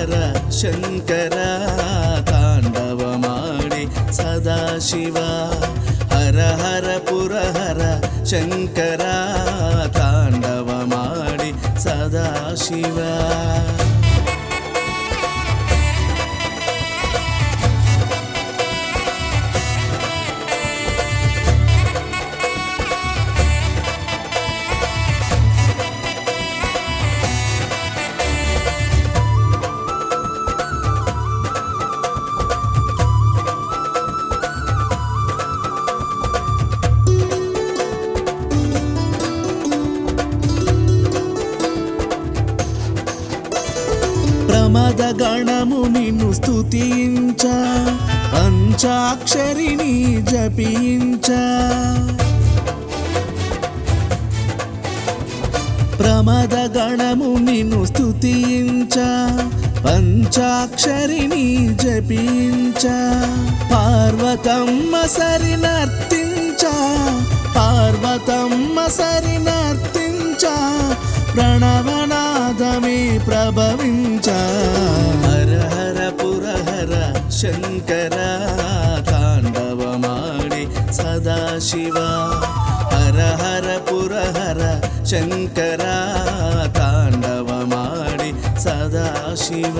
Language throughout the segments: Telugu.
పురహర శంకర తాండవమాడి సదాశివ హర హర పురహర శంకర తాండవమాడి సదాశివ ప్రమద గణము నిన్ను స్తుతించ పంచాక్షరిని జపించ ప్రమద గణము నిన్ను స్తుతించ పంచాక్షరిని జపించ పార్వతమ్మ సరినర్తించ పార్వతమ్మ సరినర్తించ ప్రణవనాదమే ప్రభవించ హర హర పురహర శంకర తాండవమాడి సదాశివ హర హర పురహర శంకర తాండవమాడి సదాశివ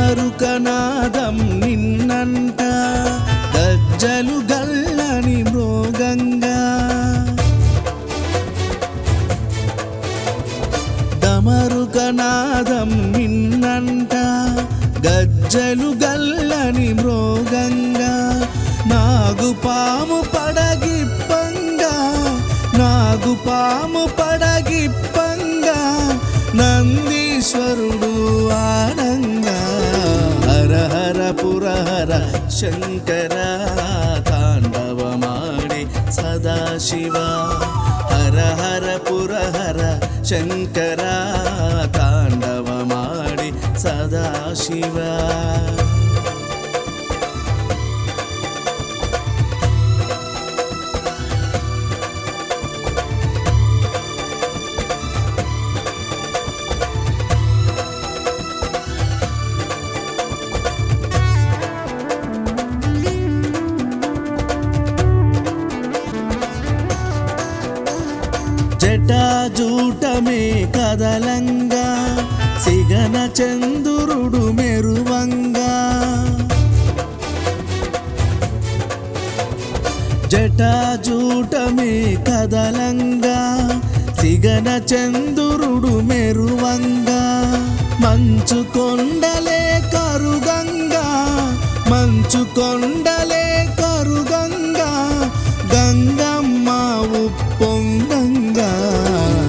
డమరుకనాదం నిన్నంట గజ్జలు గల్లని మృగంగా డమరుకనాదం నిన్నంట గజ్జలు గల్లని మృగంగా నాగుపాము పడగిప్పంగా నాగుపాము పడగిప్పంగా నందీశ్వరుడు ఆనంగా హర హర పురహర శంకర తాండవమాడి సదాశివ హర హర పురహర శంకర తాండవమాడి సదాశివ జటాజూటమే కదలంగా సిగన చంద్రుడు మెరువంగా జటాజూటమే కదలంగా సిగన చంద్రుడు మెరువంగా మంచు కొండలే కరుగంగా మంచు కొండలే కరుగంగా గంగమ్మ ఉప్పొంగంగా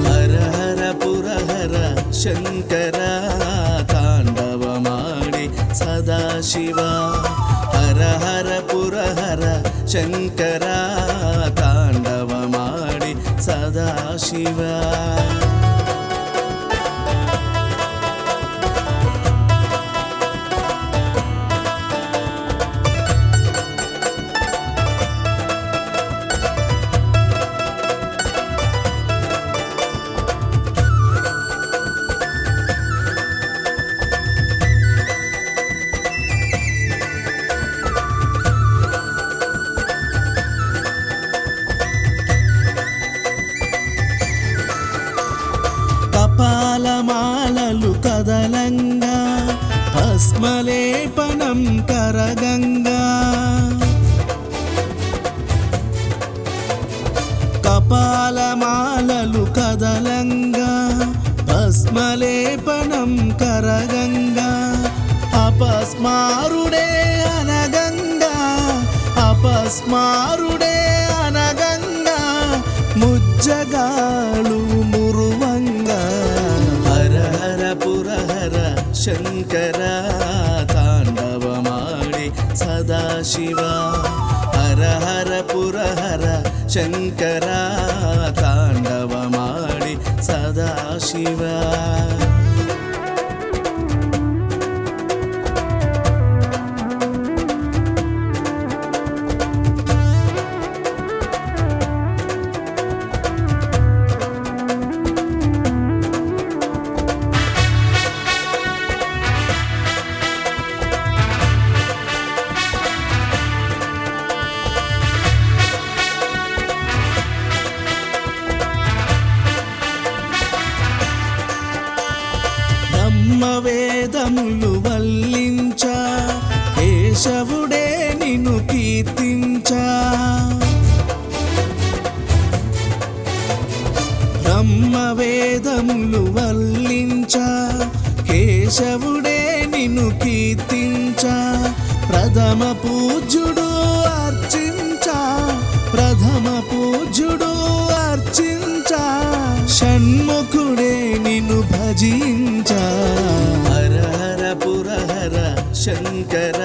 హర హర పురహర శంకర తాండవమాడి సదాశివ హర హర పురహర శంకర తాండవమాడి సదాశివ కపాలమాలలు కదలంగా భస్మలేపనం కరగంగా కపాలమాలలు కదలంగా భస్మలేపనం కరగంగా అపస్మారుడే అనగంగా అపస్మారుడే అనగంగా ముజ్జగాలు మురువంగా హర హర పురహర ಶಂಕರ ತಾಂಡವಮಾಡಿ ಸದಾಶಿವ ಹರ ಹರ ಪುರಹರ ಶಂಕರ ತಾಂಡವಮಾಡಿ ಸದಾಶಿವ వేదములు వల్లించా కేశవుడే నిన్ను కీర్తించా బ్రహ్మ వేదములు వల్లించా కేశవుడే నిన్ను కీర్తించా ప్రథమ పూజ్యుడు అర్చించా ప్రథమ పూజ్యుడు అర్చించా షణ్ముఖుడే నిన్ను భజించా హర హర పురహర శంకర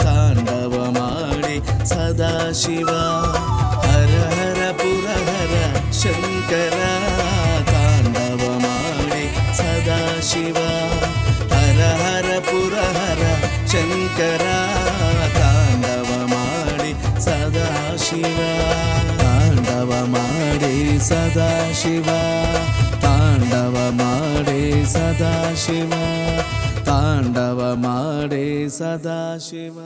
తాండవమాడి సదాశివ హర హర పురహర శంకర తాండవమాడి సదాశివ హర హర పురహర శంకర తాండవమాడి సదాశివ తాండవమాడి సదాశివ తాండవమాడే సదాశివ తాండవమాడే సదాశివ